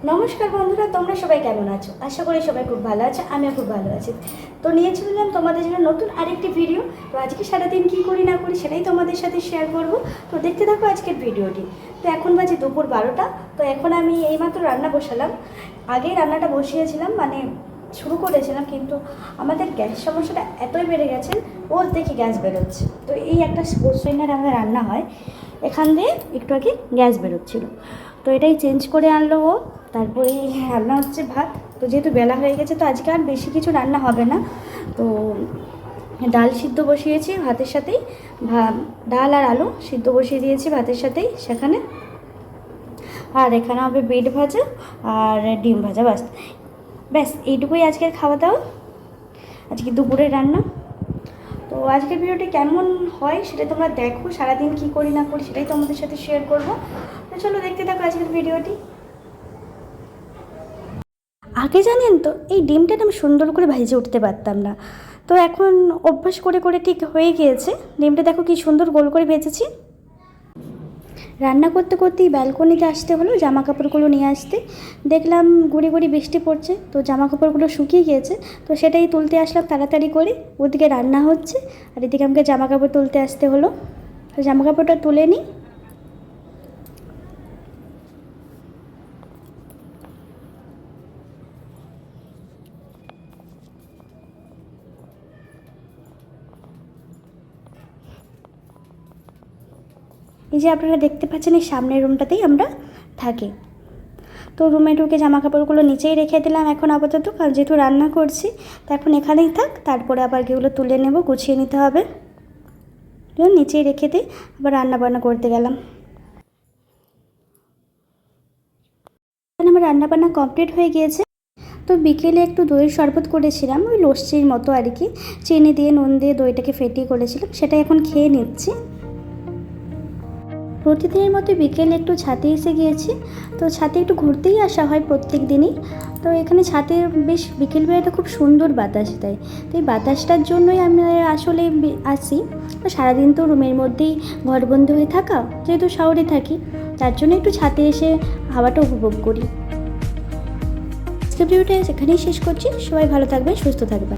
নমস্কার বন্ধুরা, তোমরা সবাই কেমন আছো? আশা করি সবাই খুব ভালো আছে, আমিও খুব ভালো আছি। তো নিয়ে চললাম তোমাদের জন্য নতুন আরেকটি ভিডিও। তো আজকে সারাদিন কী করি না করি সেটাই তোমাদের সাথে শেয়ার করব। তো দেখতে থাকো আজকের ভিডিওটি। তো এখন বাজে দুপুর 12টা। তো এখন আমি এইমাত্র রান্না বসালাম। আগেই রান্নাটা বসিয়েছিলাম, মানে শুরু করেছিলাম, কিন্তু আমাদের গ্যাস সমস্যাটা এতই বেড়ে গেছে, রোজ দেখি গ্যাস বেরোচ্ছে। তো এই একটা সিলিন্ডার আমাদের রান্না হয়, এখান দিয়ে একটু আগে গ্যাস বেরোচ্ছিলো। তো এটাই চেঞ্জ করে আনলো ও। তারপরে রান্না হচ্ছে ভাত। তো যেহেতু বেলা হয়ে গেছে, তো আজকে আর বেশি কিছু রান্না হবে না। তো ডাল সিদ্ধ বসিয়েছি ভাতের সাথেই, ডাল আর আলু সিদ্ধ বসিয়ে দিয়েছি ভাতের সাথেই সেখানে। আর এখানে হবে বিট ভাজা আর ডিম ভাজা, ব্যাস এইটুকুই আজকের খাওয়া দাওয়া, আজকে দুপুরের রান্না। তো আজকের ভিডিওটি কেমন হয় সেটা তোমরা দেখো, সারাদিন কী করি না করি সেটাই তোমাদের সাথে শেয়ার করবো। তো চলো দেখতে থাকো আজকের ভিডিওটি। আগে জানেন তো, এই ডিমটা আমি সুন্দর করে ভেজে উঠতে পারতাম না। তো এখন অভ্যাস করে করে ঠিক হয়ে গিয়েছে। ডিমটা দেখো কি সুন্দর গোল করে ভেজেছি। রান্না করতে করতেই ব্যালকনিতে আসতে হলো জামা কাপড়গুলো নিয়ে আসতে। দেখলাম গুড়ি গুড়ি বৃষ্টি পড়ছে, তো জামা কাপড়গুলো শুকিয়ে গিয়েছে। তো সেটাই তুলতে আসলাম তাড়াতাড়ি করে। ওদিকে রান্না হচ্ছে আর এদিকে আমাকে জামা কাপড় তুলতে আসতে হলো। তো জামা কাপড়টা তুলে নিই। এই যে আপনারা দেখতে পাচ্ছেন, এই সামনের রুমটাতেই আমরা থাকি। তো রুমে ঢুকে জামা কাপড়গুলো নিচেই রেখে দিলাম এখন আপাতত, কারণ যেহেতু রান্না করছি। তো এখন এখানেই থাক, তারপরে আবার এগুলো তুলে নেব, গুছিয়ে নিতে হবে। নিচেই রেখে দিই, আবার রান্না বান্না করতে গেলাম। আমার রান্না বান্না কমপ্লিট হয়ে গিয়েছে। তো বিকেলে একটু দইয়ের শরবত করেছিলাম, ওই লস্যির মতো আর কি, চিনি দিয়ে নুন দিয়ে দইটাকে ফেটিয়ে করেছিলাম, সেটা এখন খেয়ে নিচ্ছি। প্রতিদিনের মতো বিকেলে একটু ছাদে এসে গিয়েছি। তো ছাদে একটু ঘুরতেই আসা হয় প্রত্যেক দিনই। তো এখানে ছাদে বেশ বিকেলবেলাটা খুব সুন্দর বাতাস দেয়। তো এই বাতাসটার জন্যই আমি আসলে আসি। তো সারাদিন তো রুমের মধ্যেই ঘরবন্দি হয়ে থাকা, যেহেতু শহরে থাকি, তার জন্য একটু ছাদে এসে হাওয়াটা উপভোগ করি। ভিডিওটা এখানেই শেষ করছি। সবাই ভালো থাকবেন, সুস্থ থাকবেন।